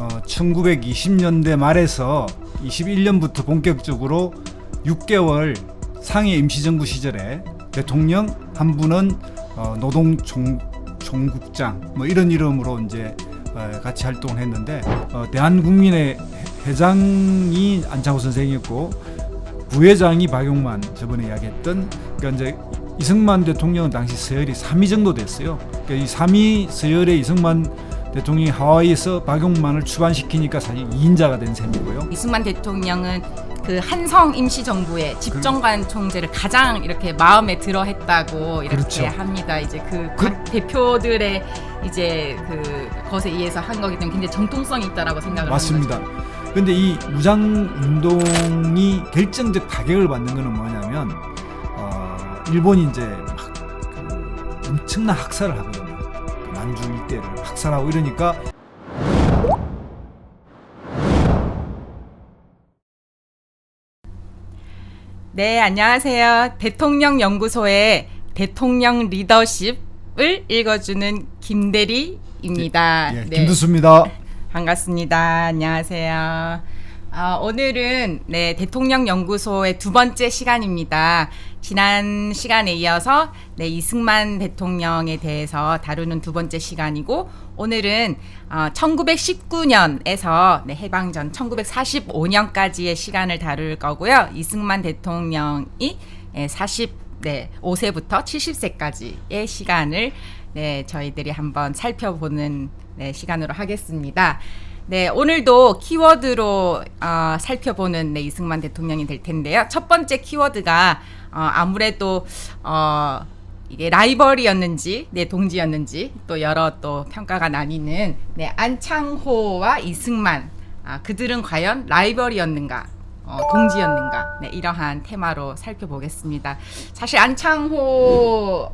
1920년대 말에서 21년부터 본격적으로 6개월 상해 임시정부 시절에 대통령 한 분은 노동총국장 뭐 이런 이름으로 이제 같이 활동을 했는데 대한국민의 회장이 안창호 선생이었고 부회장이 박용만 저번에 이야기했던 그러니까 이제 이승만 대통령은 당시 서열이 3위 정도 됐어요. 그러니까 이 3위 서열의 이승만 대통령이 하와이에서 박용만을 출반시키니까 사실 2인자가 된 셈이고요. 이승만 대통령은 그 한성 임시정부의 집정관 총재를 가장 이렇게 마음에 들어 했다고 이렇게 그렇죠. 합니다. 이제 각 대표들의 이제 것에 의해서 한 거기 때문에 굉장히 정통성이 있다라고 생각을 맞습니다. 합니다. 근데 이 무장운동이 결정적 타격을 받는 것은 뭐냐면 일본이 이제 막 엄청난 학살을 하거든요. 만주 일대를 학살하고 이러니까 네, 안녕하세요. 대통령 연구소의 대통령 리더십을 읽어주는 김대리입니다. 예, 김두수입니다. 반갑습니다. 안녕하세요. 오늘은 대통령 연구소의 두 번째 시간입니다. 지난 시간에 이어서 이승만 대통령에 대해서 다루는 두 번째 시간이고, 오늘은 1919년에서 해방 전 1945년까지의 시간을 다룰 거고요. 이승만 대통령이 45세부터 70세까지의 시간을 저희들이 한번 살펴보는 시간으로 하겠습니다. 오늘도 키워드로 살펴보는 이승만 대통령이 될 텐데요. 첫 번째 키워드가 아무래도 이게 라이벌이었는지 동지였는지 또 여러 또 평가가 나뉘는 안창호와 이승만, 그들은 과연 라이벌이었는가 동지였는가, 이러한 테마로 살펴보겠습니다. 사실 안창호는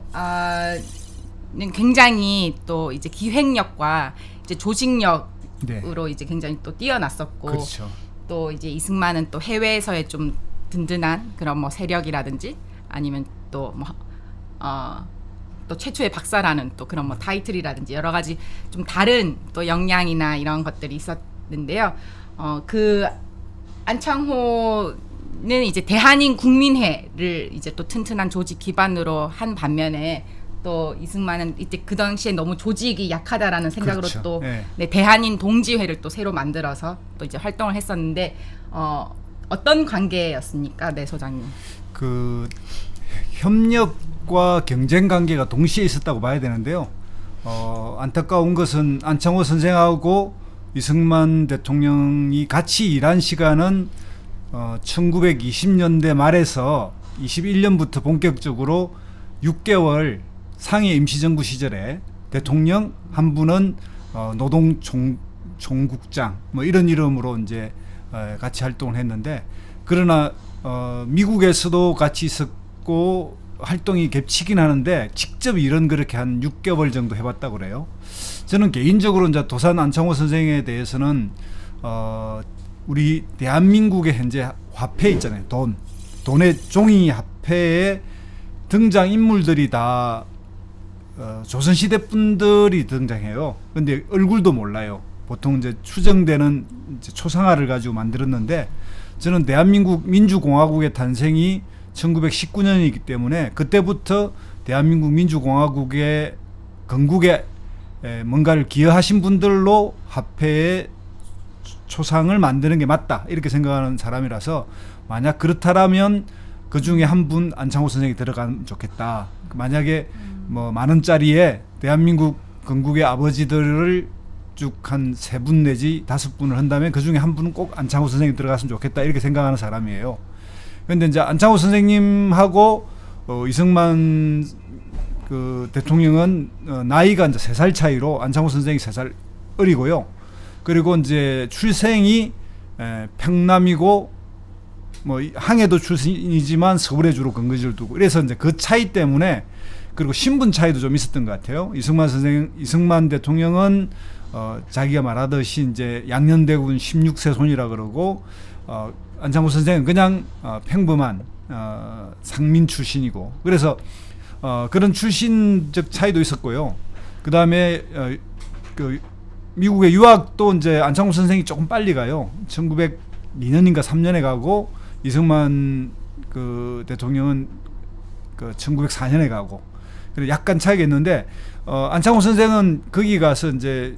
굉장히 또 이제 기획력과 이제 조직력으로 이제 굉장히 또 뛰어났었고, 그렇죠. 또 이제 이승만은 또 해외에서의 좀 든든한 그런 뭐 세력이라든지 아니면 또 또 최초의 박사라는 또 그런 뭐 타이틀이라든지 여러 가지 좀 다른 또 역량이나 이런 것들이 있었는데요. 그 안창호는 이제 대한인 국민회를 이제 또 튼튼한 조직 기반으로 한 반면에, 또 이승만은 이때 그 당시에 너무 조직이 약하다라는 생각으로 그렇죠. 또 대한인 동지회를 또 새로 만들어서 또 이제 활동을 했었는데, 어떤 관계였습니까, 소장님? 그 협력과 경쟁 관계가 동시에 있었다고 봐야 되는데요. 안타까운 것은 안창호 선생하고 이승만 대통령이 같이 일한 시간은 1920년대 말에서 21년부터 본격적으로 6개월 상해 임시정부 시절에 대통령 한 분은 노동총국장 뭐 이런 이름으로 이제 같이 활동을 했는데, 그러나 미국에서도 같이 있었고 활동이 겹치긴 하는데 직접 일은 그렇게 한 6개월 정도 해봤다고 그래요. 저는 개인적으로 이제 도산 안창호 선생에 대해서는 우리 대한민국의 현재 화폐 있잖아요. 돈의 종이 화폐에 등장 인물들이 다 조선시대 분들이 등장해요. 근데 얼굴도 몰라요. 보통 이제 추정되는 이제 초상화를 가지고 만들었는데, 저는 대한민국 민주공화국의 탄생이 1919년이기 때문에 그때부터 대한민국 민주공화국의 건국에 뭔가를 기여하신 분들로 화폐의 초상을 만드는 게 맞다 이렇게 생각하는 사람이라서, 만약 그렇다라면 그 중에 한 분 안창호 선생이 들어가면 좋겠다. 만약에 뭐 만 원짜리에 대한민국 건국의 아버지들을 쭉 한 3분 내지 5분을 한다면 그 중에 한 분은 꼭 안창호 선생이 들어갔으면 좋겠다 이렇게 생각하는 사람이에요. 그런데 이제 안창호 선생님하고 이승만 그 대통령은 나이가 이제 3살 차이로 안창호 선생이 3살 어리고요. 그리고 이제 출생이 평남이고 뭐 항해도 출신이지만 서울에 주로 근거지를 두고, 그래서 이제 그 차이 때문에, 그리고 신분 차이도 좀 있었던 것 같아요. 이승만 대통령은 자기가 말하듯이 이제 양녕대군 16세 손이라 그러고, 안창호 선생은 그냥 평범한 상민 출신이고, 그래서 그런 출신적 차이도 있었고요. 그 다음에 그 미국에 유학도 이제 안창호 선생이 조금 빨리 가요. 1902년인가 3년에 가고 이승만 그 대통령은 그 1904년에 가고. 그래 약간 차이가 있는데 안창호 선생은 거기 가서 이제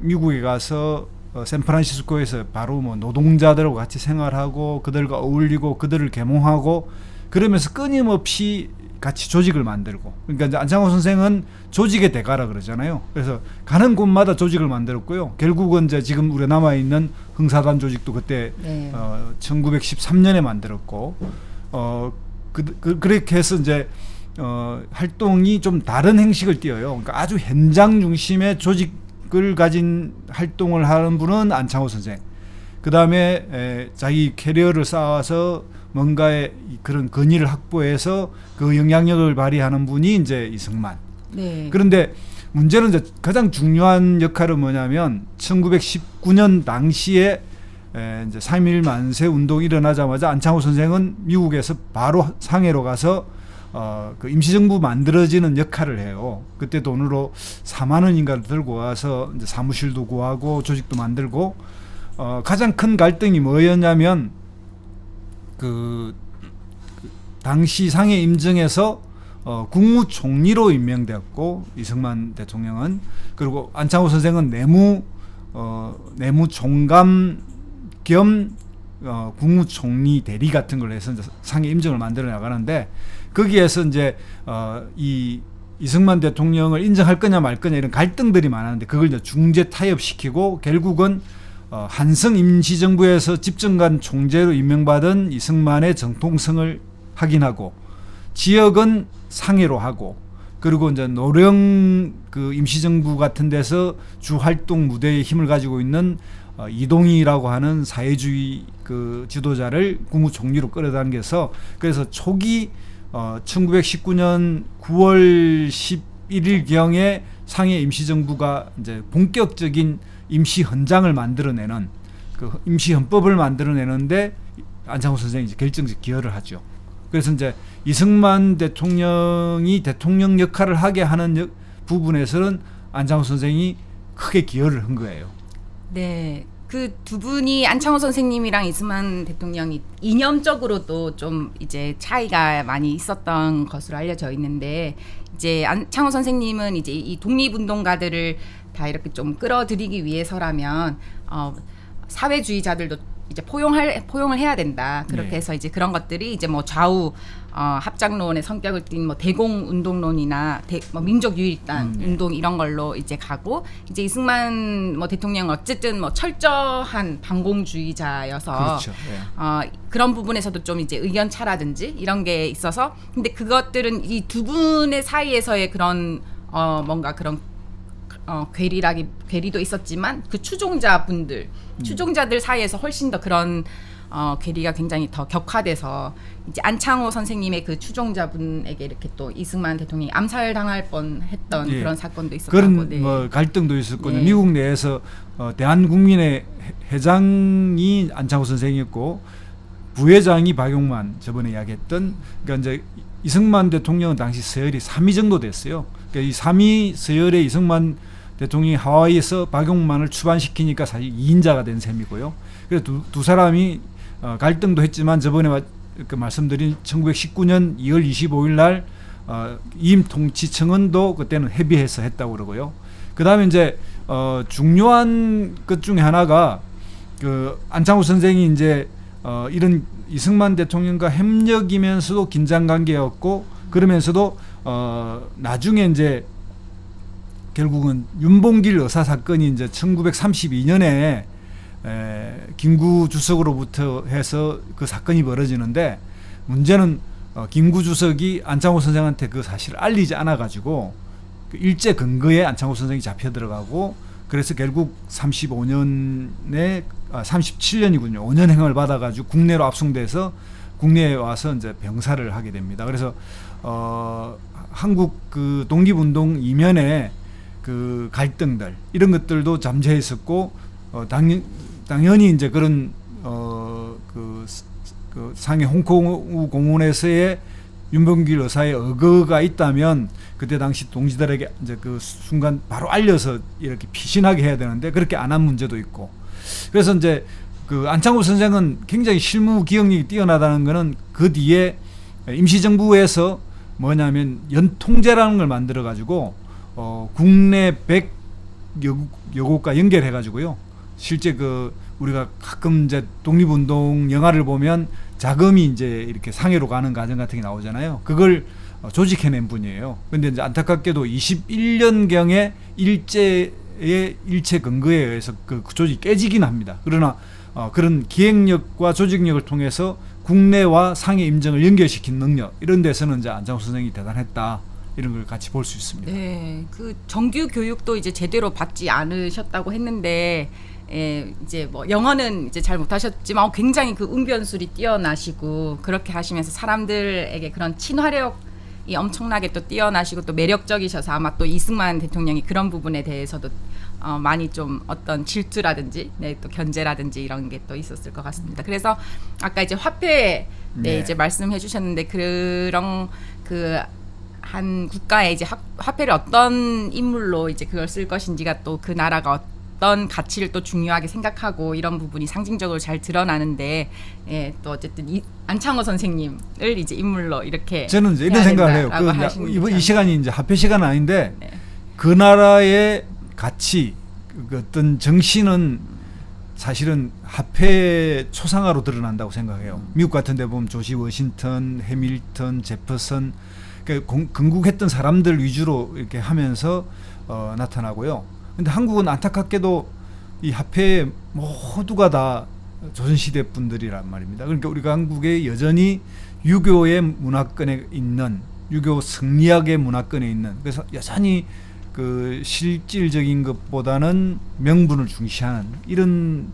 미국에 가서 샌프란시스코에서 바로 뭐 노동자들하고 같이 생활하고 그들과 어울리고 그들을 계몽하고 그러면서 끊임없이 같이 조직을 만들고, 그러니까 이제 안창호 선생은 조직의 대가라 그러잖아요. 그래서 가는 곳마다 조직을 만들었고요. 결국은 이제 지금 우리 남아 있는 흥사단 조직도 그때 네. 1913년에 만들었고, 그렇게 해서 이제 활동이 좀 다른 행식을 띄어요. 그러니까 아주 현장 중심의 조직을 가진 활동을 하는 분은 안창호 선생. 그 다음에 자기 캐리어를 쌓아서 뭔가의 그런 건의를 확보해서 그 영향력을 발휘하는 분이 이제 이승만. 네. 그런데 문제는 이제 가장 중요한 역할은 뭐냐면 1919년 당시에 이제 3.1 만세 운동이 일어나자마자 안창호 선생은 미국에서 바로 상해로 가서 그 임시정부 만들어지는 역할을 해요. 그때 돈으로 4만 원인가를 들고 와서 이제 사무실도 구하고 조직도 만들고, 가장 큰 갈등이 뭐였냐면 그 당시 상해 임정에서 국무총리로 임명되었고 이승만 대통령은, 그리고 안창호 선생은 내무총감 겸 국무총리 대리 같은 걸 해서 이제 상해 임정을 만들어 나가는데, 거기에서 이제 이 이승만 대통령을 인정할 거냐 말 거냐 이런 갈등들이 많았는데 그걸 이제 중재 타협시키고 결국은 한성 임시정부에서 집정관 총재로 임명받은 이승만의 정통성을 확인하고, 지역은 상해로 하고, 그리고 이제 노령 그 임시정부 같은 데서 주 활동 무대의 힘을 가지고 있는 이동희라고 하는 사회주의 그 지도자를 국무총리로 끌어당겨서, 그래서 초기 1919년 9월 11일경에 상해 임시정부가 이제 본격적인 임시 헌장을 만들어내는 그 임시 헌법을 만들어내는데 안창호 선생이 이제 결정적 기여를 하죠. 그래서 이제 이승만 대통령이 대통령 역할을 하게 하는 부분에서는 안창호 선생이 크게 기여를 한 거예요. 네. 그 두 분이 안창호 선생님이랑 이승만 대통령이 이념적으로도 좀 이제 차이가 많이 있었던 것으로 알려져 있는데, 이제 안창호 선생님은 이제 이 독립운동가들을 다 이렇게 좀 끌어들이기 위해서라면 사회주의자들도 이제 포용을 해야 된다. 그렇게 네. 해서 이제 그런 것들이 이제 뭐 좌우 합작론의 성격을 띈 뭐 대공 운동론이나 뭐 민족 유일단 네. 운동 이런 걸로 이제 가고, 이제 이승만 뭐 대통령 어쨌든 뭐 철저한 반공주의자여서 그렇죠. 네. 그런 부분에서도 좀 이제 의견 차라든지 이런 게 있어서, 근데 그것들은 이 두 분의 사이에서의 그런 뭔가 그런 괴리도 있었지만 그 추종자들 사이에서 훨씬 더 그런 괴리가 굉장히 더 격화돼서 이제 안창호 선생님의 그 추종자분에게 이렇게 또 이승만 대통령이 암살당할 뻔했던 예. 그런 사건도 있었고, 그런 네. 뭐 갈등도 있었고, 네. 미국 내에서 대한국민의 회장이 안창호 선생이었고 부회장이 박용만, 저번에 이야기했던, 그러니까 이제 이승만 대통령은 당시 서열이 3위 정도 됐어요. 그러니까 이 3위 서열에 이승만 대통령이 하와이에서 박용만을 추반시키니까 사실 2인자가 된 셈이고요. 그래서 두 사람이 갈등도 했지만 저번에 그 말씀드린 1919년 2월 25일 날 이임통치청은도 그때는 협의해서 했다고 그러고요. 그 다음에 이제 중요한 것 중에 하나가 그 안창호 선생이 이제 이런 이승만 대통령과 협력이면서도 긴장 관계였고, 그러면서도 나중에 이제 결국은 윤봉길 의사 사건이 이제 1932년에 김구 주석으로부터 해서 그 사건이 벌어지는데, 문제는 김구 주석이 안창호 선생한테 그 사실을 알리지 않아 가지고 그 일제 근거에 안창호 선생이 잡혀 들어가고, 그래서 결국 37년이군요. 5년형을 받아가지고 국내로 압송돼서 국내에 와서 이제 병사를 하게 됩니다. 그래서 한국 그 독립운동 이면에 그 갈등들 이런 것들도 잠재했었고, 당연히 이제 그런 그 상해 홍콩 공원에서의 윤봉길 의사의 의거가 있다면 그때 당시 동지들에게 이제 그 순간 바로 알려서 이렇게 피신하게 해야 되는데 그렇게 안 한 문제도 있고. 그래서 이제 그 안창호 선생은 굉장히 실무 기억력이 뛰어나다는 거는 그 뒤에 임시정부에서 뭐냐면 연통제라는 걸 만들어 가지고 국내 100 여국과 연결해 가지고요. 실제 그 우리가 가끔 이제 독립운동 영화를 보면 자금이 이제 이렇게 상해로 가는 과정 같은 게 나오잖아요. 그걸 조직해낸 분이에요. 근데 이제 안타깝게도 21년경에 일체 근거에 의해서 그 조직이 깨지긴 합니다. 그러나 그런 기획력과 조직력을 통해서 국내와 상해 임정을 연결시킨 능력, 이런 데서는 이제 안창호 선생이 대단했다, 이런 걸 같이 볼 수 있습니다. 네, 그 정규 교육도 이제 제대로 받지 않으셨다고 했는데, 이제 뭐 영어는 이제 잘 못하셨지만 굉장히 그 웅변술이 뛰어나시고 그렇게 하시면서 사람들에게 그런 친화력이 엄청나게 또 뛰어나시고 또 매력적이셔서 아마 또 이승만 대통령이 그런 부분에 대해서도 많이 좀 어떤 질투라든지 또 견제라든지 이런 게 또 있었을 것 같습니다. 그래서 아까 이제 화폐 이제 말씀해 주셨는데, 그런 그 한 국가의 이제 화폐를 어떤 인물로 이제 그걸 쓸 것인지가 또 그 나라가 어떤 가치를 또 중요하게 생각하고 이런 부분이 상징적으로 잘 드러나는데, 또 어쨌든 안창호 선생님을 이제 인물로 이렇게 저는 이제 이런 생각을 해요. 이번 이 시간이 이제 화폐 시간은 아닌데 그 나라의 가치, 그 어떤 정신은 사실은 화폐 초상화로 드러난다고 생각해요. 미국 같은 데 보면 조지 워싱턴, 해밀턴, 제퍼슨, 그러니까 건국했던 사람들 위주로 이렇게 하면서 나타나고요. 근데 한국은 안타깝게도 이 화폐 모두가 다 조선시대 분들이란 말입니다. 그러니까 우리가 한국에 여전히 유교의 문화권에 있는, 유교 성리학의 문화권에 있는, 그래서 여전히 그 실질적인 것보다는 명분을 중시하는 이런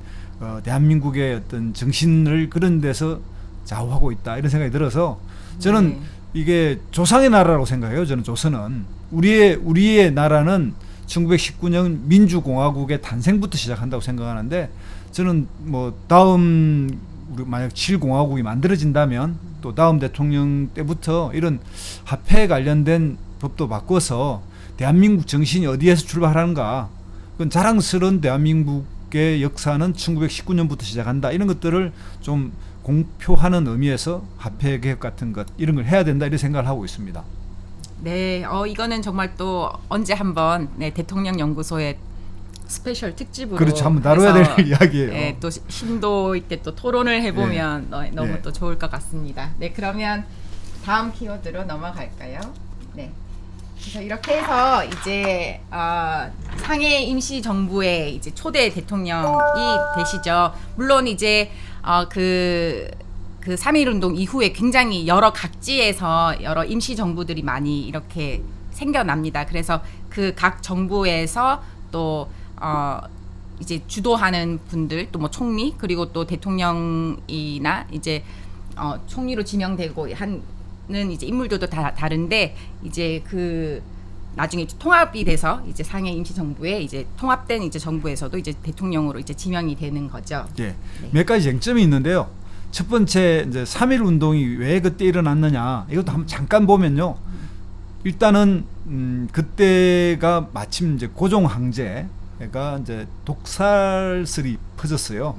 대한민국의 어떤 정신을 그런 데서 좌우하고 있다, 이런 생각이 들어서 저는 이게 조상의 나라라고 생각해요. 저는 조선은 우리의 나라는 1919년 민주공화국의 탄생부터 시작한다고 생각하는데, 저는 뭐 다음 우리 만약 7공화국이 만들어진다면 또 다음 대통령 때부터 이런 화폐에 관련된 법도 바꿔서 대한민국 정신이 어디에서 출발하는가, 그건 자랑스러운 대한민국의 역사는 1919년부터 시작한다, 이런 것들을 좀 공표하는 의미에서 화폐 개혁 같은 것, 이런 걸 해야 된다, 이런 생각을 하고 있습니다. 네, 이거는 정말 또 언제 한번 대통령 연구소에 스페셜 특집으로, 그렇죠, 한번 다뤄야 될 이야기예요. 또 심도 있게 또 토론을 해보면 너무 또 좋을 것 같습니다. 네, 그러면 다음 키워드로 넘어갈까요? 네. 그래서 이렇게 해서 이제 상해 임시 정부의 이제 초대 대통령이 되시죠. 물론 이제 그 3.1운동 이후에 굉장히 여러 각지에서 여러 임시 정부들이 많이 이렇게 생겨납니다. 그래서 그 각 정부에서 또 이제 주도하는 분들, 또 뭐 총리, 그리고 또 대통령이나 이제 총리로 지명되고 하는 이제 인물들도 다 다른데, 이제 그 나중에 통합이 돼서 이제 상해 임시정부에 이제 통합된 이제 정부에서도 이제 대통령으로 이제 지명이 되는 거죠. 네. 몇 가지 쟁점이 있는데요. 첫 번째, 이제 3.1 운동이 왜 그때 일어났느냐, 이것도 한번 잠깐 보면요. 일단은 그때가 마침 이제 고종 황제가 이제 독살설이 퍼졌어요.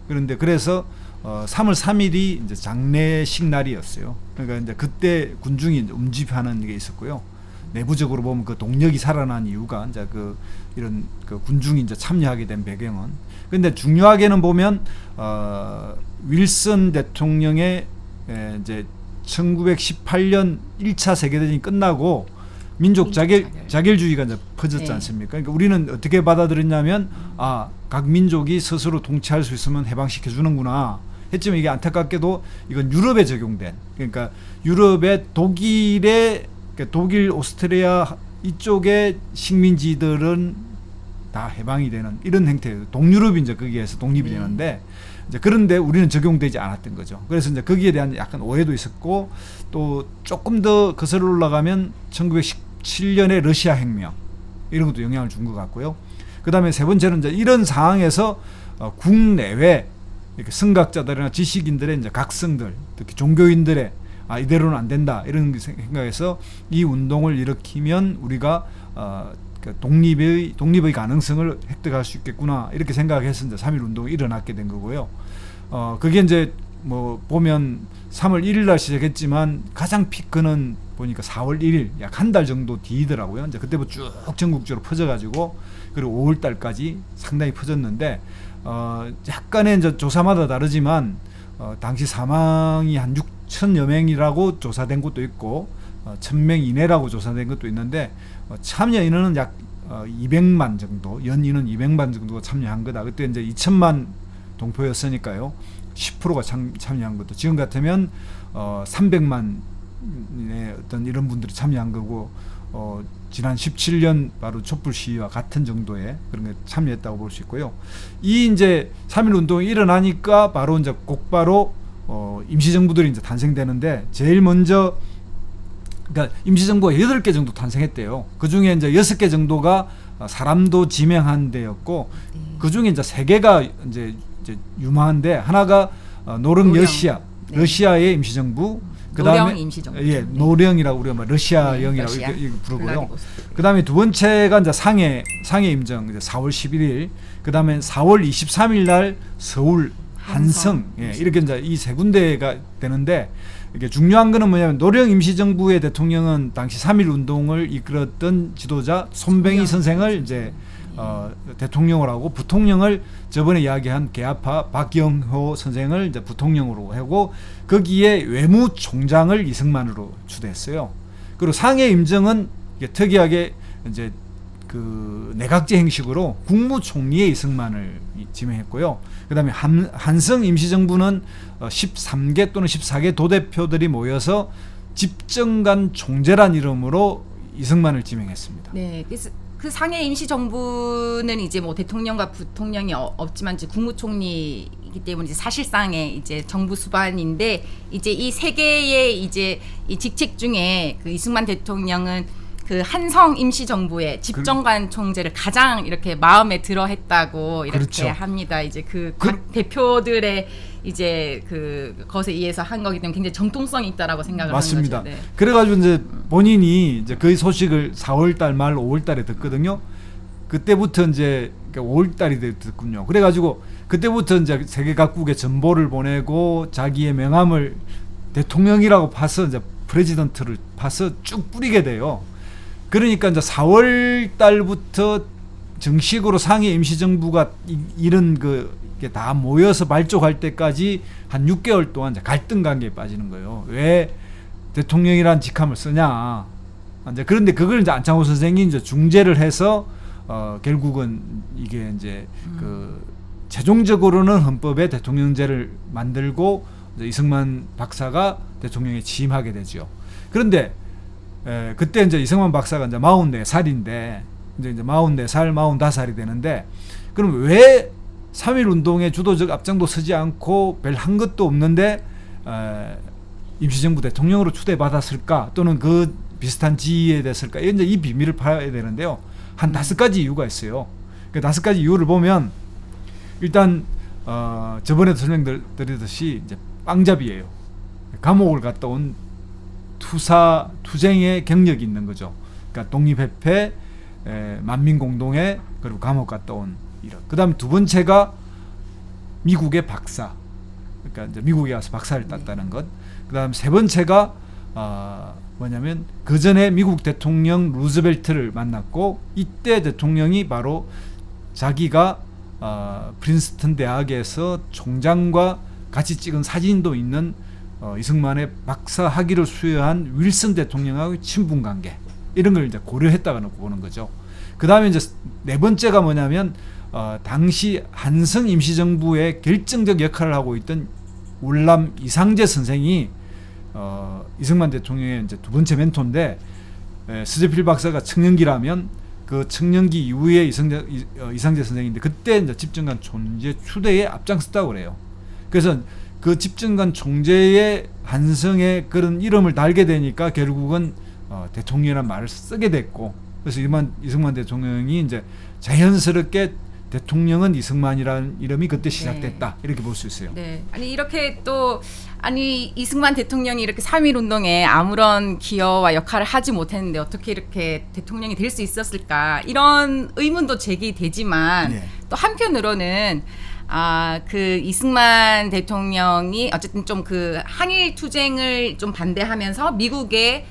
그런데 그래서 3월 3일이 이제 장례식 날이었어요. 그러니까 이제 그때 군중이 이제 움집하는 게 있었고요. 내부적으로 보면 그 동력이 살아난 이유가 이제 그 이런 그 군중이 이제 참여하게 된 배경은. 근데 중요하게는 보면 윌슨 대통령의 이제 1918년 1차 세계대전이 끝나고 민족 자결주의가 이제 퍼졌지 않습니까? 그러니까 우리는 어떻게 받아들였냐면, 각 민족이 스스로 통치할 수 있으면 해방시켜 주는구나 했지만, 이게 안타깝게도 이건 유럽에 적용된, 그러니까 유럽의 독일, 오스트리아 이쪽의 식민지들은 다 해방이 되는 이런 형태예요. 동유럽이 이제 거기에서 독립이 되는데, 이제 그런데 우리는 적용되지 않았던 거죠. 그래서 이제 거기에 대한 약간 오해도 있었고, 또 조금 더 거슬러 올라가면 1917년의 러시아 혁명, 이런 것도 영향을 준 것 같고요. 그 다음에 세 번째는 이제 이런 상황에서 국내외 이렇게 선각자들이나 지식인들의 이제 각성들, 특히 종교인들의 이대로는 안 된다 이런 생각에서 이 운동을 일으키면 우리가 독립의 가능성을 획득할 수 있겠구나 이렇게 생각해서 이제 3.1 운동이 일어났게 된 거고요. 그게 이제 뭐 보면 3월 1일 날 시작했지만 가장 피크는 보니까 4월 1일 약 한 달 정도 뒤더라고요. 이제 그때부터 쭉 전국적으로 퍼져가지고 그리고 5월 달까지 상당히 퍼졌는데 약간의 이제 조사마다 다르지만 당시 사망이 한 6천여 명이라고 조사된 것도 있고 1,000명 이내라고 조사된 것도 있는데 참여 인원은 약 200만 정도, 연 인원 200만 정도가 참여한 거다. 그때 이제 2천만 동포였으니까요. 10%가 참여한 것도 지금 같으면 300만의 어떤 이런 분들이 참여한 거고 지난 17년 바로 촛불 시위와 같은 정도의 그런 게 참여했다고 볼 수 있고요. 이 이제 3.1 운동이 일어나니까 바로 이제 곧바로 임시정부들이 이제 탄생되는데 제일 먼저 그러니까 임시정부가 8개 정도 탄생했대요. 그 중에 이제 6개 정도가 사람도 지명한 데였고 그 중에 이제 3개가 이제 유망한데 하나가 노령 러시아, 네. 러시아의 임시정부, 그다음에 노령 임시정부. 예, 노령이라고 우리가 뭐 러시아형이라고 러시아. 이렇게 부르고요. 블라디보스토크. 그다음에 두 번째가 이제 상해 임정 이제 4월 11일, 그다음에 4월 23일 날 서울 한성, 예, 이렇게 이제 이 세 군데가 되는데 이게 중요한 거는 뭐냐면 노령 임시정부의 대통령은 당시 3.1 운동을 이끌었던 지도자 손병희 선생을 이제 대통령으로 하고 부통령을 저번에 이야기한 개화파 박영호 선생을 이제 부통령으로 하고 거기에 외무총장을 이승만으로 추대했어요. 그리고 상해 임정은 이게 특이하게 이제 그 내각제 형식으로 국무총리의 이승만을 지명했고요. 그다음에 한성 임시정부는 13개 또는 14개 도대표들이 모여서 집정관 총재란 이름으로 이승만을 지명했습니다. 네, 그래서 그 상해 임시정부는 이제 뭐 대통령과 부통령이 없지만 이제 국무총리이기 때문에 이제 사실상의 이제 정부 수반인데 이제 이 세 개의 이제 이 직책 중에 그 이승만 대통령은 그 한성 임시정부의 집정관 총재를 가장 이렇게 마음에 들어 했다고 이렇게 그렇죠. 합니다. 이제 각 대표들의 이제 것에 의해서 한 거기 때문에 굉장히 정통성이 있다라고 생각을 맞습니다. 하는 거죠. 네. 그래가지고 이제 본인이 이제 그 소식을 4월달 말 5월달에 듣거든요. 그때부터 이제 5월달이 됐군요. 그래가지고 그때부터 이제 세계 각국에 전보를 보내고 자기의 명함을 대통령이라고 파서 이제 프레지던트를 파서 쭉 뿌리게 돼요. 그러니까 이제 4월 달부터 정식으로 상해 임시정부가 이런 이게 다 모여서 발족할 때까지 한 6개월 동안 이제 갈등 관계에 빠지는 거예요. 왜 대통령이란 직함을 쓰냐. 이제 그런데 그걸 이제 안창호 선생이 이제 중재를 해서 결국은 이게 이제 최종적으로는 헌법에 대통령제를 만들고 이제 이승만 박사가 대통령에 취임하게 되죠. 그런데 그때 이제 이승만 박사가 이제 44살인데 이제 44살, 45살이 되는데 그럼 왜 3.1 운동의 주도적 앞장도 서지 않고 별 한 것도 없는데 임시정부 대통령으로 추대받았을까 또는 그 비슷한 지위에 됐을까 이제 이 비밀을 파야 되는데요. 한 5가지 이유가 있어요. 그 5가지 이유를 보면 일단 저번에도 설명드렸듯이 이제 빵잡이에요. 감옥을 갔다 온 투쟁의 경력이 있는 거죠. 그러니까 독립협회, 만민공동회 그리고 감옥 갔다 온 이런. 그다음 두 번째가 미국의 박사. 그러니까 이제 미국에 가서 박사를 땄다는 것. 그다음 세 번째가 뭐냐면 그 전에 미국 대통령 루즈벨트를 만났고 이때 대통령이 바로 자기가 프린스턴 대학에서 총장과 같이 찍은 사진도 있는 이승만의 박사 학위를 수여한 윌슨 대통령하고 친분 관계 이런 걸 이제 고려했다고 보는 거죠. 그 다음에 이제 네 번째가 뭐냐면 당시 한성 임시정부의 결정적 역할을 하고 있던 울람 이상재 선생이 이승만 대통령의 이제 두 번째 멘토인데 스제필 박사가 청년기라면 그 청년기 이후에 이상재 선생인데 그때 이제 집정관 총재 추대에 앞장섰다고 그래요. 그래서 그 집정관 총재의 한성의 그런 이름을 달게 되니까 결국은 대통령이라는 말을 쓰게 됐고 그래서 이승만 대통령이 이제 자연스럽게 대통령은 이승만이라는 이름이 그때 시작됐다. 이렇게 볼 수 있어요. 네. 아니 이렇게 또 이승만 대통령이 이렇게 3.1 운동에 아무런 기여와 역할을 하지 못했는데 어떻게 이렇게 대통령이 될 수 있었을까? 이런 의문도 제기되지만 예. 또 한편으로는 그 이승만 대통령이 어쨌든 좀 그 한일 투쟁을 좀 반대하면서 미국의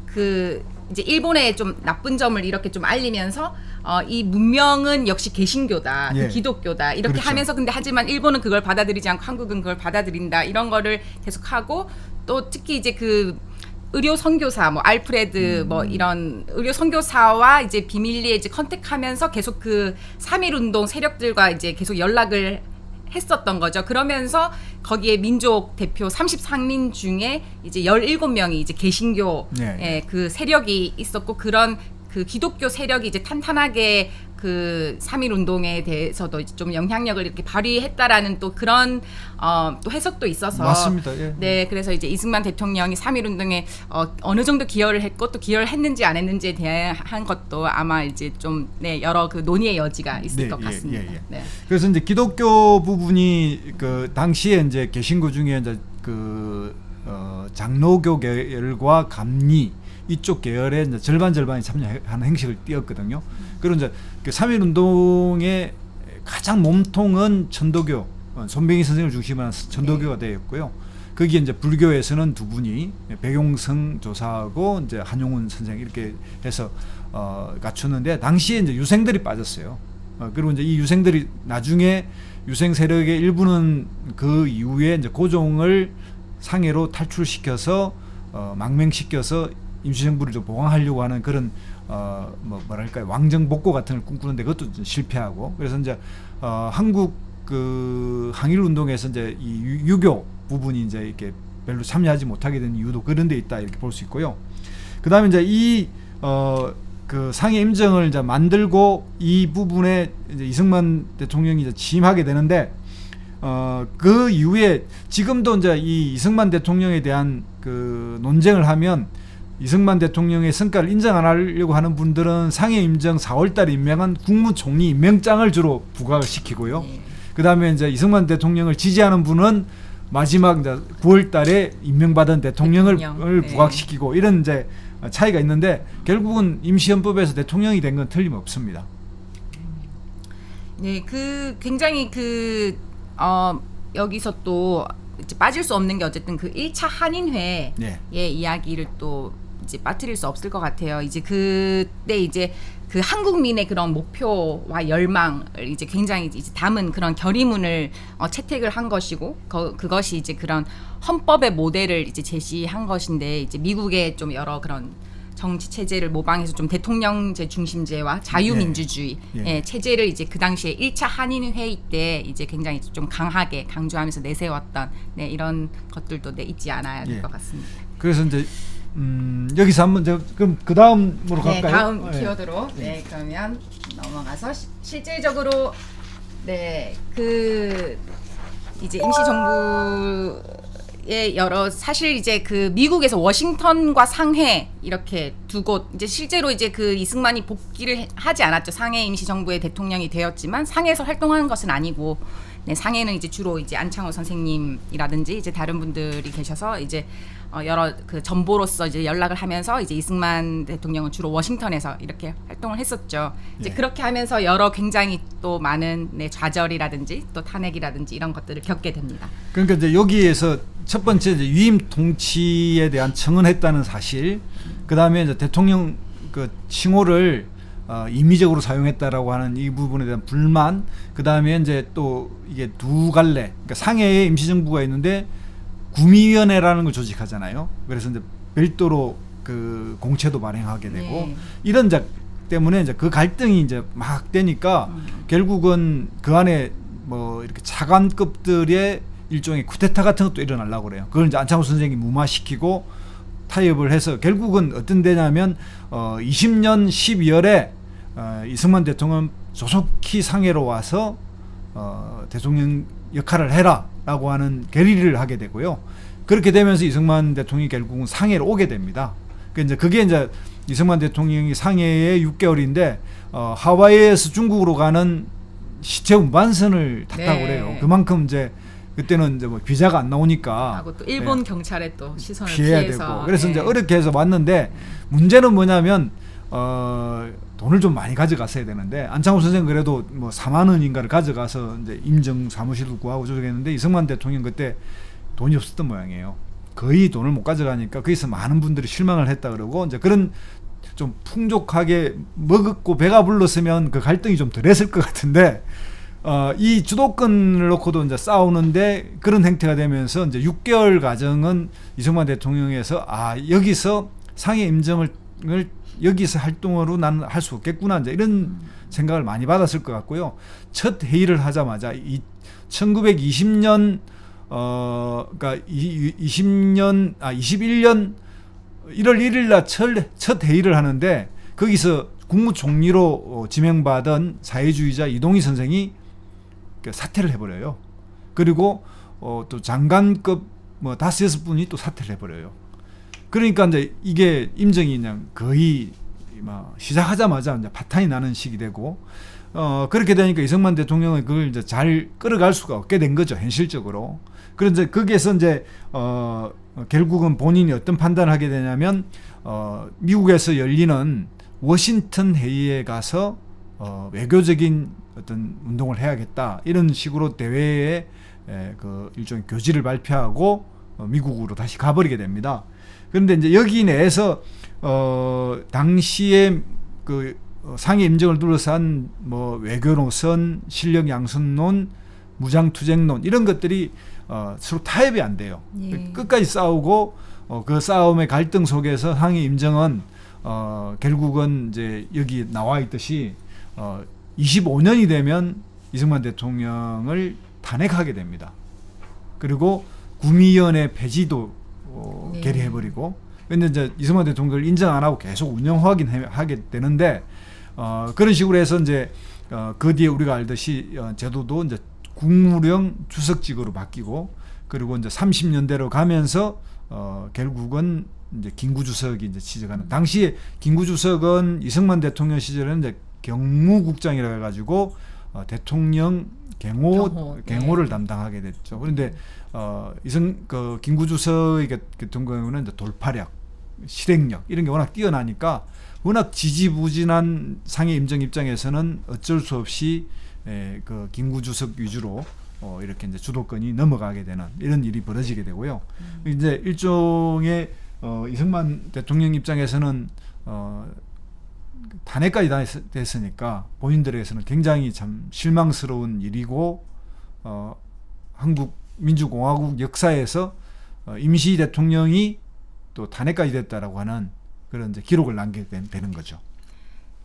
그 이제 일본의 좀 나쁜 점을 이렇게 좀 알리면서 이 문명은 역시 개신교다, 예. 그 기독교다 이렇게 그렇죠. 하면서 근데 하지만 일본은 그걸 받아들이지 않고 한국은 그걸 받아들인다 이런 거를 계속하고 또 특히 이제 그 의료 선교사 뭐 알프레드 뭐 이런 의료 선교사와 이제 비밀리에 이제 컨택하면서 계속 그 3.1 운동 세력들과 이제 계속 연락을 했었던 거죠. 그러면서 거기에 민족 대표 33민 중에 이제 17명이 이제 개신교 네. 그 세력이 있었고 그런 그 기독교 세력이 이제 탄탄하게 그 3.1 운동에 대해서도 이제 좀 영향력을 이렇게 발휘했다라는 또 그런 또 해석도 있어서 맞습니다. 예. 네, 그래서 이제 이승만 대통령이 3.1 운동에 어느 정도 기여를 했고 또 기여를 했는지 안 했는지에 대한 것도 아마 이제 좀 여러 그 논의의 여지가 있을 네, 것 예, 같습니다. 예, 예. 네. 그래서 이제 기독교 부분이 그 당시에 이제 개신교 중에 이제 그 장로교 계열과 감리 이쪽 계열의 이제 절반이 참여하는 행식을 띄었거든요. 그리고 이제 그 3.1 운동의 가장 몸통은 천도교, 손병희 선생을 중심으로 한 천도교가 되었고요. 거기에 이제 불교에서는 두 분이 백용성 조사하고 이제 한용운 선생 이렇게 해서 갖추는데 당시에 이제 유생들이 빠졌어요. 그리고 이제 이 유생들이 나중에 유생 세력의 일부는 그 이후에 이제 고종을 상해로 탈출시켜서 망명시켜서 임시정부를 좀 보강하려고 하는 그런 뭐랄까요 왕정 복고 같은 걸 꿈꾸는데 그것도 좀 실패하고 그래서 이제 한국 그 항일 운동에서 이제 이 유교 부분이 이제 이렇게 별로 참여하지 못하게 된 이유도 그런 데 있다 이렇게 볼 수 있고요. 그다음에 이제 이 그 상해 임정을 이제 만들고 이 부분에 이제 이승만 대통령이 이제 취임하게 되는데 그 이후에 지금도 이제 이 이승만 대통령에 대한 그 논쟁을 하면 이승만 대통령의 성과를 인정 안 하려고 하는 분들은 상해 임정 4월달에 임명한 국무총리 임명장을 주로 부각을 시키고요. 네. 그다음에 이제 이승만 대통령을 지지하는 분은 마지막 이제 9월달에 임명받은 대통령을 네. 부각시키고 이런 이제 차이가 있는데 결국은 임시헌법에서 대통령이 된 건 틀림없습니다. 네, 그 굉장히 그 여기서 또 이제 빠질 수 없는 게 어쨌든 그 1차 한인회의 네. 이야기를 또 이제 빠뜨릴 수 없을 것 같아요. 이제 그때 이제 그 한국민의 그런 목표와 열망을 이제 굉장히 이제 담은 그런 결의문을 채택을 한 것이고 그것이 이제 그런 헌법의 모델을 이제 제시한 것인데 이제 미국의 좀 여러 그런 정치 체제를 모방해서 좀 대통령제 중심제와 자유민주주의 예. 체제를 이제 그 당시에 1차 한인 회의 때 이제 굉장히 좀 강하게 강조하면서 내세웠던 이런 것들도 있지 않아야 될 것 같습니다. 그래서 이제 여기서 한번 그럼 그 다음으로 갈까요? 다음 키워드로 그러면 넘어가서 실질적으로 그 이제 임시정부의 여러 사실 이제 그 미국에서 워싱턴과 상해 이렇게 두 곳 이제 실제로 이제 그 이승만이 복귀를 하지 않았죠. 상해 임시정부의 대통령이 되었지만 상해에서 활동하는 것은 아니고 상해는 이제 주로 이제 안창호 선생님이라든지 이제 다른 분들이 계셔서 이제 여러 그 전보로서 이제 연락을 하면서 이제 이승만 대통령은 주로 워싱턴에서 이렇게 활동을 했었죠. 이제 그렇게 하면서 여러 굉장히 또 많은 좌절이라든지 또 탄핵이라든지 이런 것들을 겪게 됩니다. 그러니까 이제 여기에서 첫 번째 이제 위임 통치에 대한 청원했다는 사실, 그 다음에 이제 대통령 그 칭호를 임의적으로 사용했다라고 하는 이 부분에 대한 불만, 그 다음에 이제 또 이게 두 갈래, 그러니까 상해에 임시정부가 있는데 구미위원회라는 걸 조직하잖아요. 그래서 이제 별도로 그 공채도 발행하게 되고 이런 때문에 이제 그 갈등이 이제 막 되니까 결국은 그 안에 뭐 이렇게 차관급들의 일종의 쿠데타 같은 것도 일어나려고 그래요. 그걸 이제 안창호 선생이 무마시키고 타협을 해서 결국은 어떤 데냐면 20년 12월에 이승만 대통령 조속히 상해로 와서 대통령 역할을 해라라고 하는 결의를 하게 되고요. 그렇게 되면서 이승만 대통령이 결국은 상해로 오게 됩니다. 그게 이제 이승만 대통령이 상해에 6개월인데 하와이에서 중국으로 가는 시체 운반선을 탔다고 네. 그래요. 그만큼 이제 그때는 이제 뭐 비자가 안 나오니까 하고 또 일본 예, 경찰에 또 시선을 피해야 피해서 되고 그래서 예. 이제 어렵게 해서 왔는데 문제는 뭐냐면 돈을 좀 많이 가져갔어야 되는데 안창호 선생 그래도 뭐 4만 원인가를 가져가서 이제 임정 사무실도 구하고 조정했는데 이승만 대통령 그때 돈이 없었던 모양이에요. 거의 돈을 못 가져가니까 거기서 많은 분들이 실망을 했다 그러고 이제 그런 좀 풍족하게 먹었고 배가 불렀으면 그 갈등이 좀 덜했을 것 같은데 이 주도권을 놓고도 이제 싸우는데 그런 행태가 되면서 이제 6개월 과정은 이승만 대통령에서 여기서 상해 임정을 여기서 활동으로 나는 할 수 없겠구나 이제 이런 생각을 많이 받았을 것 같고요. 첫 회의를 하자마자 1920년 그러니까 21년 1월 1일 날 첫 회의를 하는데 거기서 국무총리로 지명받은 사회주의자 이동희 선생이 사퇴를 해버려요. 그리고 또 장관급 뭐 5-6분이 또 사퇴를 해버려요. 그러니까 이제 이게 임정이 그냥 거의 막 시작하자마자 이제 파탄이 나는 시기 되고 그렇게 되니까 이승만 대통령은 그걸 이제 잘 끌어갈 수가 없게 된 거죠, 현실적으로. 그런데 거기에서 이제 결국은 본인이 어떤 판단을 하게 되냐면 미국에서 열리는 워싱턴 회의에 가서 외교적인 어떤 운동을 해야겠다 이런 식으로 대회에 그 일종의 교지를 발표하고 미국으로 다시 가버리게 됩니다. 그런데 이제 여기 내에서 당시에 그 상해 임정을 둘러싼 뭐 외교 노선, 실력 양선론, 무장투쟁론 이런 것들이 서로 타협이 안 돼요. 예. 끝까지 싸우고 그 싸움의 갈등 속에서 상해 임정은 결국은 이제 여기 나와 있듯이 25년이 되면 이승만 대통령을 탄핵하게 됩니다. 그리고 구미위원회 폐지도 네. 결의해버리고. 근데 이제 이승만 대통령을 인정 안 하고 계속 운영하긴 하게 되는데 그런 식으로 해서 이제 그 뒤에 우리가 알듯이 제도도 이제 국무령 주석직으로 바뀌고 그리고 이제 30년대로 가면서 결국은 이제 김구 주석이 이제 취직하는 당시에 김구 주석은 이승만 대통령 시절에는 이제 경무국장이라 해가지고 대통령 경호를 네. 담당하게 됐죠. 그런데 김구 주석의 같은 경우는 이제 돌파력, 실행력 이런 게 워낙 뛰어나니까 워낙 지지부진한 상해 임정 입장에서는 어쩔 수 없이 그 김구 주석 위주로 이렇게 이제 주도권이 넘어가게 되는 이런 일이 벌어지게 되고요. 이제 일종의 이승만 대통령 입장에서는 탄핵까지 다 됐으니까 본인들에게서는 굉장히 참 실망스러운 일이고 한국 민주공화국 역사에서 임시 대통령이 또 탄핵까지 됐다라고 하는 그런 이제 기록을 남기게 되는 거죠.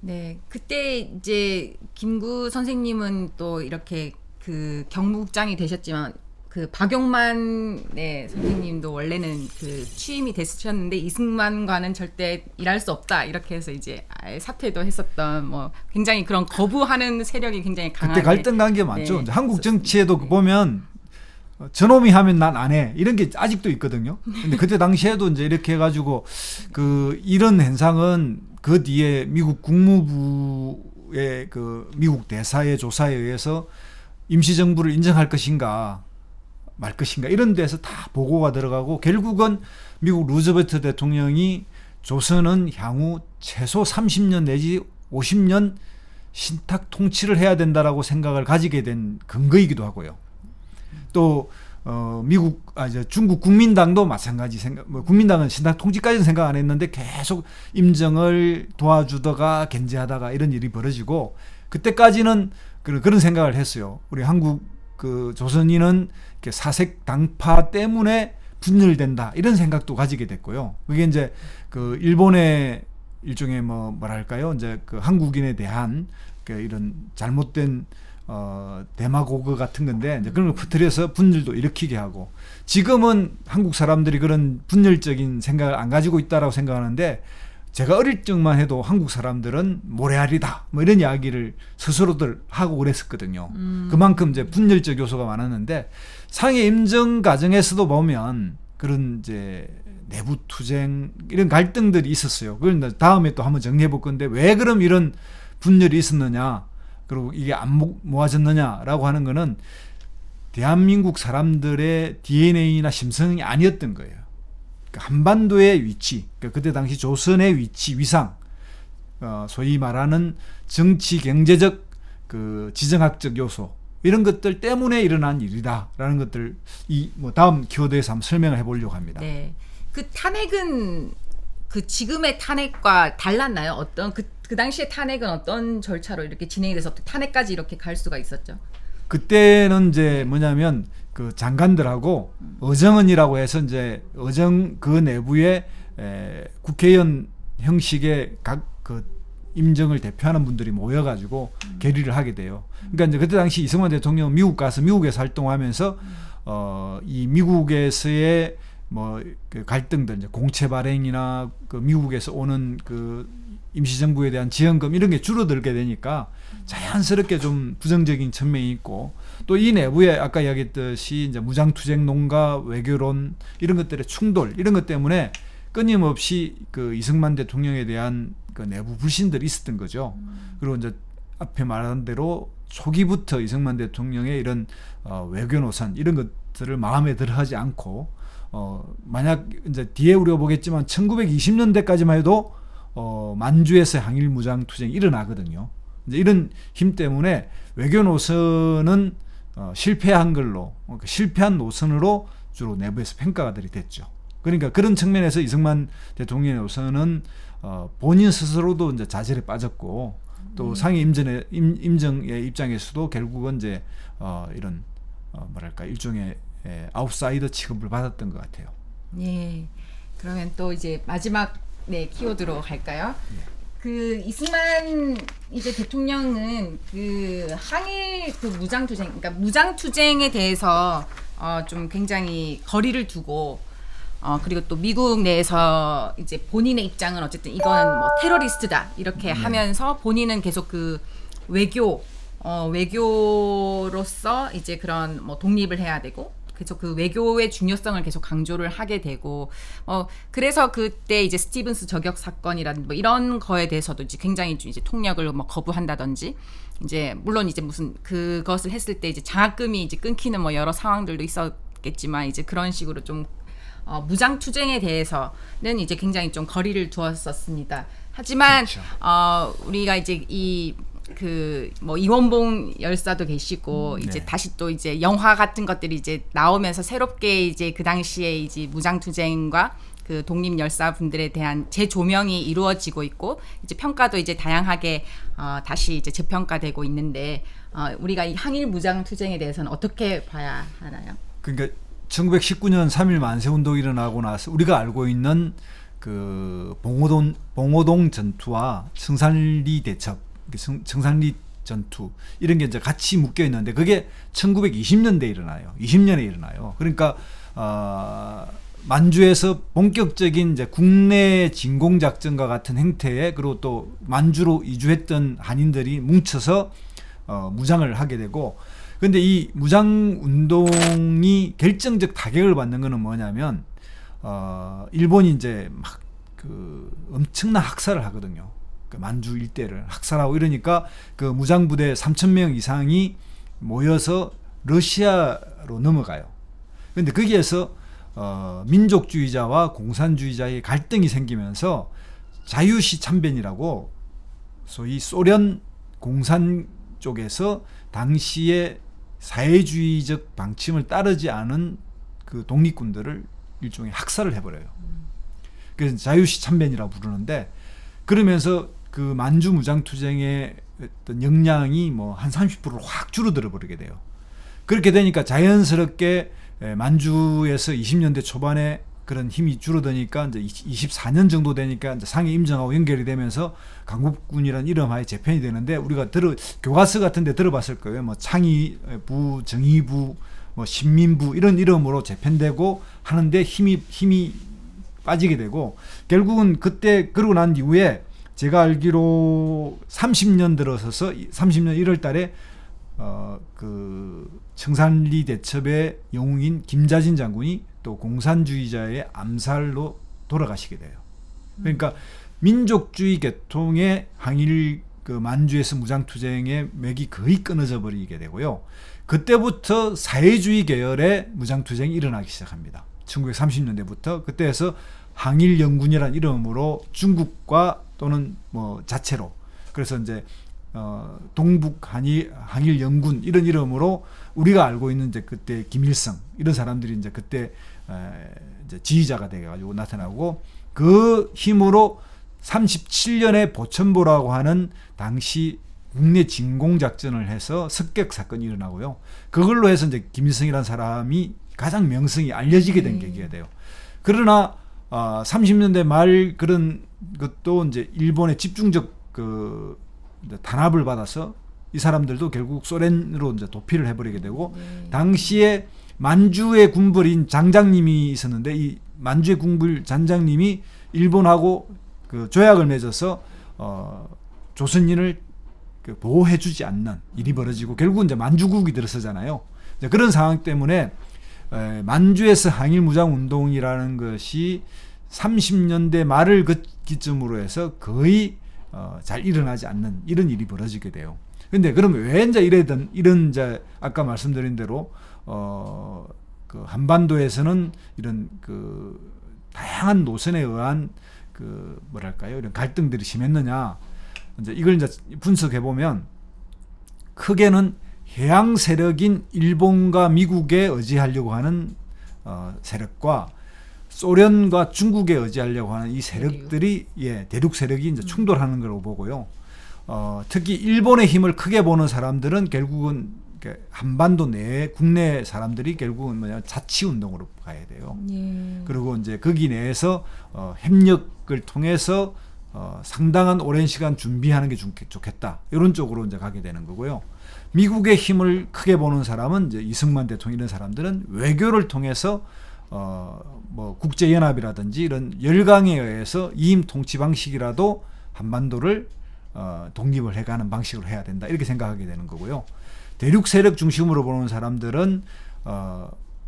네, 그때 이제 김구 선생님은 또 이렇게 그 경무국장이 되셨지만 그 박용만 선생님도 원래는 그 취임이 됐으셨는데 이승만과는 절대 일할 수 없다 이렇게 해서 이제 아예 사퇴도 했었던 뭐 굉장히 그런 거부하는 세력이 굉장히 강하게 그때 갈등 관계 많죠. 네, 이제 한국 정치에도 보면 저놈이 하면 난 안 해 이런 게 아직도 있거든요. 근데 그때 당시에도 이제 이렇게 해가지고 그 이런 현상은 그 뒤에 미국 국무부의 그 미국 대사의 조사에 의해서 임시정부를 인정할 것인가 말 것인가 이런 데서 다 보고가 들어가고 결국은 미국 루즈벨트 대통령이 조선은 향후 최소 30년 내지 50년 신탁 통치를 해야 된다라고 생각을 가지게 된 근거이기도 하고요. 또 중국 국민당도 마찬가지 국민당은 신탁 통치까지는 생각 안 했는데 계속 임정을 도와주다가 견제하다가 이런 일이 벌어지고 그때까지는 그런 생각을 했어요. 우리 한국 그 조선인은 사색 당파 때문에 분열된다 이런 생각도 가지게 됐고요. 그게 이제 그 일본의 일종의 뭐랄까요, 이제 그 한국인에 대한 그 이런 잘못된 데마고그 같은 건데 이제 그런 걸 퍼뜨려서 분열도 일으키게 하고 지금은 한국 사람들이 그런 분열적인 생각을 안 가지고 있다라고 생각하는데 제가 어릴 적만 해도 한국 사람들은 모래알이다 뭐 이런 이야기를 스스로들 하고 그랬었거든요. 그만큼 이제 분열적 요소가 많았는데 상해 임정 과정에서도 보면 그런 이제 내부 투쟁 이런 갈등들이 있었어요. 그걸 다음에 또 한번 정리해 볼 건데 왜 그럼 이런 분열이 있었느냐 그리고 이게 안 모아졌느냐라고 하는 거는 대한민국 사람들의 DNA나 심성이 아니었던 거예요. 그러니까 한반도의 위치, 그러니까 그때 당시 조선의 위치, 위상, 소위 말하는 정치, 경제적, 그 지정학적 요소 이런 것들 때문에 일어난 일이다라는 것들 뭐 다음 키워드에서 한번 설명을 해보려고 합니다. 네, 그 탄핵은 그 지금의 탄핵과 달랐나요? 어떤 그 당시의 탄핵은 어떤 절차로 이렇게 진행이 돼서 탄핵까지 이렇게 갈 수가 있었죠? 그때는 이제 뭐냐면 그 장관들하고 의정원이라고 해서 이제 의정 그 내부에 국회의원 형식의 각 그 임정을 대표하는 분들이 모여가지고 결의를 하게 돼요. 그러니까 이제 그때 당시 이승만 대통령 미국 가서 미국에서 활동하면서 이 미국에서의 그 갈등들 이제 공채 발행이나 그 미국에서 오는 그 임시정부에 대한 지원금 이런 게 줄어들게 되니까 자연스럽게 좀 부정적인 측면이 있고 또 이 내부에 아까 이야기했듯이 이제 무장투쟁 농가 외교론 이런 것들의 충돌 이런 것 때문에 끊임없이 그 이승만 대통령에 대한 그 내부 불신들이 있었던 거죠. 그리고 이제 앞에 말한 대로 초기부터 이승만 대통령의 이런 외교 노선 이런 것들을 마음에 들어하지 않고 만약 이제 뒤에 우리가 보겠지만 1920년대까지만 해도 만주에서 항일 무장 투쟁이 일어나거든요. 이제 이런 힘 때문에 외교 노선은 실패한 걸로 실패한 노선으로 주로 내부에서 평가들이 됐죠. 그러니까 그런 측면에서 이승만 대통령의 노선은 본인 스스로도 이제 자질에 빠졌고 또 상위 임정의 입장에서도 결국은 이제 이런 뭐랄까 일종의 아웃사이더 취급을 받았던 것 같아요. 네, 그러면 또 이제 마지막 키워드로 갈까요? 그 이승만 이제 대통령은 그 항일 그 무장투쟁, 그러니까 무장투쟁에 대해서 좀 굉장히 거리를 두고 그리고 또 미국 내에서 이제 본인의 입장은 어쨌든 이건 뭐 테러리스트다 이렇게 하면서 본인은 계속 그 외교로서 이제 그런 뭐 독립을 해야 되고 계속 그 외교의 중요성을 계속 강조를 하게 되고 그래서 그때 이제 스티븐스 저격 사건이라든지 뭐 이런 거에 대해서도 이제 굉장히 이제 통역을 뭐 거부한다든지 이제 물론 이제 무슨 그것을 했을 때 이제 장학금이 이제 끊기는 뭐 여러 상황들도 있었겠지만 이제 그런 식으로 좀 무장 투쟁에 대해서는 이제 굉장히 좀 거리를 두었었습니다. 하지만 그렇죠. 우리가 이제 뭐 이원봉 열사도 계시고 이제 네. 다시 또 이제 영화 같은 것들이 이제 나오면서 새롭게 이제 그 당시에 이제 무장 투쟁과 그 독립 열사 분들에 대한 재조명이 이루어지고 있고 이제 평가도 이제 다양하게 다시 이제 재평가되고 있는데 우리가 이 항일 무장 투쟁에 대해서는 어떻게 봐야 하나요? 그러니까 1919년 3.1 만세운동이 일어나고 나서 우리가 알고 있는 그 봉오동 전투와 청산리 대첩, 청산리 전투 이런 게 이제 같이 묶여 있는데 그게 1920년대에 일어나요. 20년에 일어나요. 그러니까 만주에서 본격적인 이제 국내 진공 작전과 같은 행태에 그리고 또 만주로 이주했던 한인들이 뭉쳐서 무장을 하게 되고 근데 이 무장 운동이 결정적 타격을 받는 거는 뭐냐면 일본이 이제 막 그 엄청난 학살을 하거든요. 그 만주 일대를 학살하고 이러니까 그 무장 부대 3,000명 이상이 모여서 러시아로 넘어가요. 근데 거기에서 민족주의자와 공산주의자의 갈등이 생기면서 자유시 참변이라고 소위 소련 공산 쪽에서 당시에 사회주의적 방침을 따르지 않은 그 독립군들을 일종의 학살을 해버려요. 그래서 자유시 참변이라고 부르는데 그러면서 그 만주 무장투쟁의 어떤 역량이 뭐 한 30%로 확 줄어들어 버리게 돼요. 그렇게 되니까 자연스럽게 만주에서 20년대 초반에 그런 힘이 줄어드니까 이제 24년 정도 되니까 이제 상해 임정하고 연결이 되면서 강국군이라는 이름하에 재편이 되는데 우리가 교과서 같은 데 들어봤을 거예요. 뭐 창의부, 정의부, 뭐 신민부 이런 이름으로 재편되고 하는데 힘이 빠지게 되고 결국은 그때 그러고 난 이후에 제가 알기로 30년 들어서서 30년 1월 달에 그 청산리 대첩의 영웅인 김자진 장군이 또 공산주의자의 암살로 돌아가시게 돼요. 그러니까 민족주의 계통의 항일 그 만주에서 무장투쟁의 맥이 거의 끊어져 버리게 되고요. 그때부터 사회주의 계열의 무장투쟁이 일어나기 시작합니다. 1930년대부터 그때에서 항일연군이라는 이름으로 중국과 또는 뭐 자체로 그래서 이제 동북 항일연군 이런 이름으로 우리가 알고 있는 이제 그때 김일성 이런 사람들이 이제 그때 이제 지휘자가 돼가지고 나타나고 그 힘으로 37년에 보천보라고 하는 당시 국내 진공작전을 해서 습격 사건이 일어나고요. 그걸로 해서 이제 김일성이라는 사람이 가장 명성이 알려지게 된 계기가 돼요. 그러나 30년대 말 그런 것도 이제 일본의 집중적 그 단합을 받아서 이 사람들도 결국 소련으로 이제 도피를 해버리게 되고 당시에 만주의 군벌인 장장님이 있었는데 이 만주의 군벌 장장님이 일본하고 그 조약을 맺어서 조선인을 그 보호해주지 않는 일이 벌어지고 결국은 이제 만주국이 들어서잖아요. 이제 그런 상황 때문에 만주에서 항일무장운동이라는 것이 30년대 말을 그 기점으로 해서 거의 잘 일어나지 않는 이런 일이 벌어지게 돼요. 근데 그러면 왜 이제 이런 이제 아까 말씀드린 대로 그 한반도에서는 이런 그 다양한 노선에 의한 그 뭐랄까요 이런 갈등들이 심했느냐 이제 이걸 이제 분석해 보면 크게는 해양 세력인 일본과 미국에 의지하려고 하는 세력과 소련과 중국에 의지하려고 하는 이 세력들이 대륙 세력이 이제 충돌하는 걸로 보고요. 특히 일본의 힘을 크게 보는 사람들은 결국은 한반도 내 국내 사람들이 결국은 뭐냐 자치 운동으로 가야 돼요. 그리고 이제 거기 내에서 협력을 통해서 상당한 오랜 시간 준비하는 게 좋겠다. 이런 쪽으로 이제 가게 되는 거고요. 미국의 힘을 크게 보는 사람은 이제 이승만 대통령 이런 사람들은 외교를 통해서 뭐 국제연합이라든지 이런 열강에 의해서 이임 통치 방식이라도 한반도를 독립을 해가는 방식으로 해야 된다 이렇게 생각하게 되는 거고요. 대륙 세력 중심으로 보는 사람들은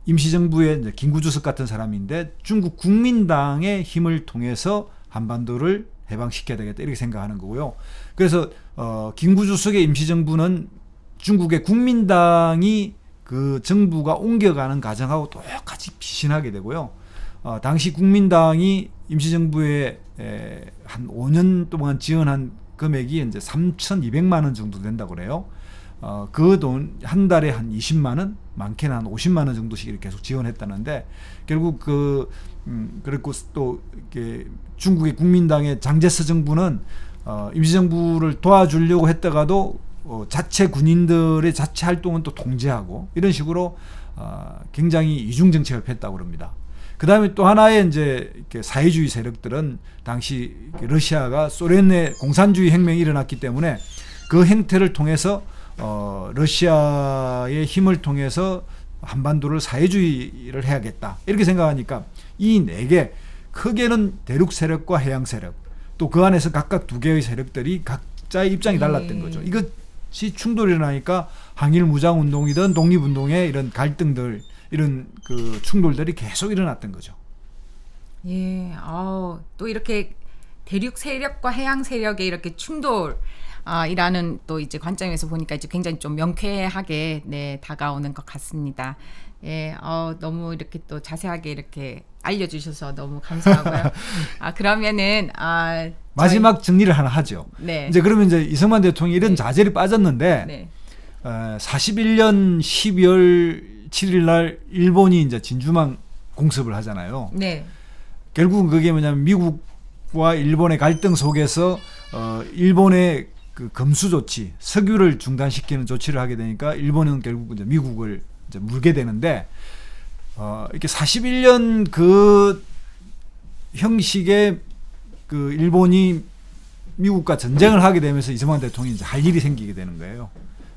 임시정부의 이제 김구주석 같은 사람인데 중국 국민당의 힘을 통해서 한반도를 해방시켜야 되겠다 이렇게 생각하는 거고요. 그래서 김구주석의 임시정부는 중국의 국민당이 그 정부가 옮겨가는 과정하고 똑같이 비신하게 되고요. 당시 국민당이 임시정부에 한 5년 동안 지원한 금액이 이제 3,200만 원 정도 된다고 그래요. 그 돈 한 달에 한 20만 원, 많게는 한 50만 원 정도씩 이렇게 계속 지원했다는데 결국 그리고 또 이렇게 중국의 국민당의 장제스 정부는 임시정부를 도와주려고 했다가도 자체 군인들의 자체 활동은 또 통제하고 이런 식으로 굉장히 이중 정책을 폈다고 합니다. 그 다음에 또 하나의 이제 이렇게 사회주의 세력들은 당시 러시아가 소련의 공산주의 혁명이 일어났기 때문에 그 행태를 통해서 러시아의 힘을 통해서 한반도를 사회주의를 해야겠다 이렇게 생각하니까 이 네 개 크게는 대륙 세력과 해양 세력 또 그 안에서 각각 두 개의 세력들이 각자의 입장이 달랐던 거죠. 이것이 충돌이 일어나니까 항일 무장 운동이든 독립 운동의 이런 갈등들 이런 그 충돌들이 계속 일어났던 거죠. 예, 또 이렇게 대륙 세력과 해양 세력의 이렇게 충돌 이라는 또 이제 관점에서 보니까 이제 굉장히 좀 명쾌하게 다가오는 것 같습니다. 예, 너무 이렇게 또 자세하게 이렇게 알려주셔서 너무 감사하고요. 그러면은 마지막 정리를 하나 하죠. 네. 이제 그러면 이제 이승만 대통령이 이런 자질이 빠졌는데 41년 12월 7일 날 일본이 이제 진주만 공습을 하잖아요. 네. 결국은 그게 뭐냐면 미국과 일본의 갈등 속에서 일본의 그 금수 조치, 석유를 중단시키는 조치를 하게 되니까 일본은 결국 이제 미국을 이제 물게 되는데 이렇게 41년 그 형식의 그 일본이 미국과 전쟁을 하게 되면서 이승만 대통령이 이제 할 일이 생기게 되는 거예요.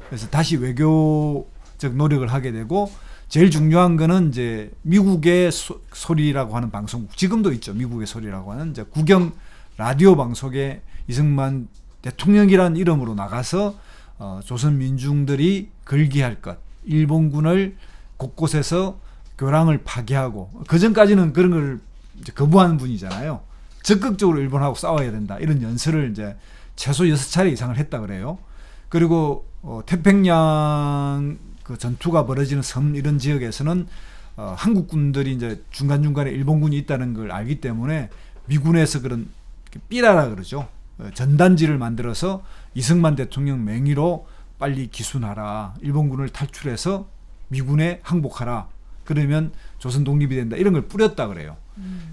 그래서 다시 외교적 노력을 하게 되고 제일 중요한 거는 이제 미국의 소리라고 하는 방송국 지금도 있죠. 미국의 소리라고 하는 이제 국영 라디오 방송에 이승만 대통령이라는 이름으로 나가서 조선 민중들이 걸기할 것, 일본군을 곳곳에서 교랑을 파괴하고 그 전까지는 그런 걸 이제 거부하는 분이잖아요. 적극적으로 일본하고 싸워야 된다 이런 연설을 이제 최소 6차례 이상을 했다 그래요. 그리고 태평양 그 전투가 벌어지는 섬 이런 지역에서는 한국군들이 이제 중간중간에 일본군이 있다는 걸 알기 때문에 미군에서 그런 삐라라 그러죠. 전단지를 만들어서 이승만 대통령 명의로 빨리 기순하라. 일본군을 탈출해서 미군에 항복하라. 그러면 조선 독립이 된다. 이런 걸 뿌렸다 그래요.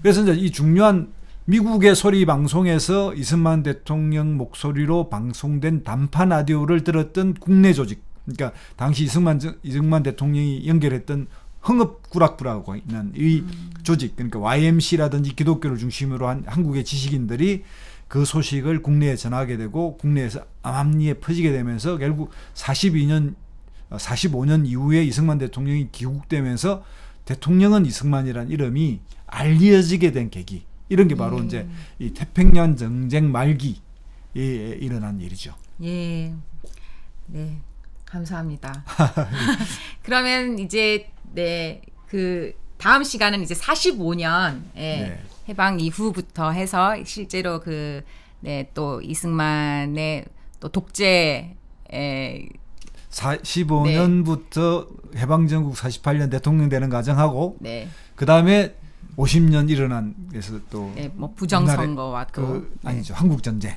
그래서 이제 이 중요한 미국의 소리 방송에서 이승만 대통령 목소리로 방송된 단파 라디오를 들었던 국내 조직. 그러니까 당시 이승만 대통령이 연결했던 흥업구락부라고 있는 이 조직, 그러니까 YMC라든지 기독교를 중심으로 한 한국의 지식인들이 그 소식을 국내에 전하게 되고 국내에서 암암리에 퍼지게 되면서 결국 45년 이후에 이승만 대통령이 귀국되면서 대통령은 이승만이라는 이름이 알려지게 된 계기. 이런 게 바로 이제 이 태평양 전쟁 말기에 일어난 일이죠. 예. 네. 감사합니다. 그러면 이제 그 다음 시간은 이제 45년 해방 이후부터 해서 실제로 또 이승만의 또 독재 45년부터 해방전국 48년 대통령 되는 과정하고 그 다음에 50년 일어난 그래서 또 뭐 부정선거와 또 아니죠 한국전쟁.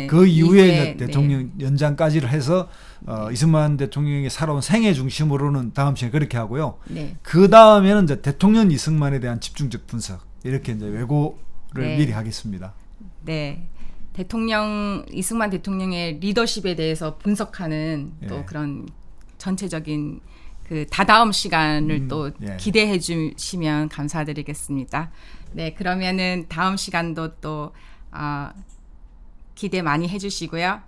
그 이후에 대통령 연장까지를 해서 이승만 대통령이 살아온 생애 중심으로는 다음 시간에 그렇게 하고요. 그 다음에는 이제 대통령 이승만에 대한 집중적 분석 이렇게 이제 왜고를 미리 하겠습니다. 네. 이승만 대통령의 리더십에 대해서 분석하는 또 그런 전체적인 그 다다음 시간을 또 기대해 주시면 감사드리겠습니다. 네, 그러면은 다음 시간도 또 기대 많이 해주시고요.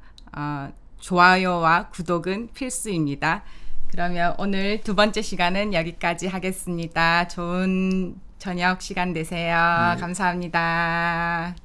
좋아요와 구독은 필수입니다. 그러면 오늘 두 번째 시간은 여기까지 하겠습니다. 좋은 저녁 시간 되세요. 감사합니다.